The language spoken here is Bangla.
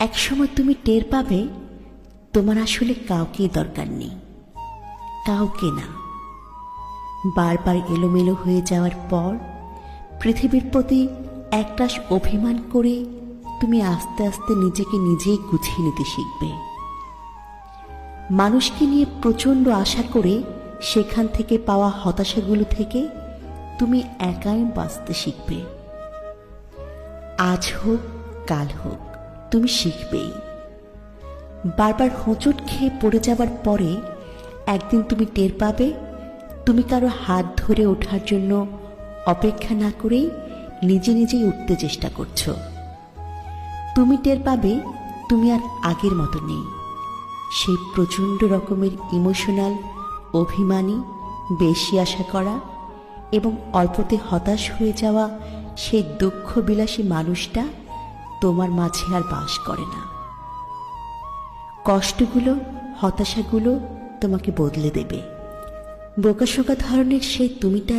একসময় তুমি টের পাবে তোমার আসলে কাউকেই দরকার নেই, কাউকে না। বারবার এলোমেলো হয়ে যাওয়ার পর পৃথিবীর প্রতি একরাশ অভিমান করে তুমি আস্তে আস্তে নিজেকে নিজেই গুছিয়ে নিতে শিখবে। মানুষকে নিয়ে প্রচণ্ড আশা করে সেখান থেকে পাওয়া হতাশাগুলো থেকে তুমি একাই বাঁচতে শিখবে। আজ হোক কাল হোক তুমি শিখবেই। বারবার হোঁচট খেয়ে পড়ে যাবার পরে একদিন তুমি টের পাবে তুমি কারো হাত ধরে ওঠার জন্য অপেক্ষা না করেই নিজে নিজেই উঠতে চেষ্টা করছো। তুমি টের পাবে তুমি আর আগের মতো নেই। সেই প্রচণ্ড রকমের ইমোশনাল, অভিমানী, বেশি আশা করা এবং অল্পতে হতাশ হয়ে যাওয়া সেই দুঃখ বিলাসী মানুষটা তোমার মাঝে আর বাস করে না। কষ্টগুলো, হতাশাগুলো তোমাকে বদলে দেবে। বোকাশোকা ধরনের সেই তুমিটা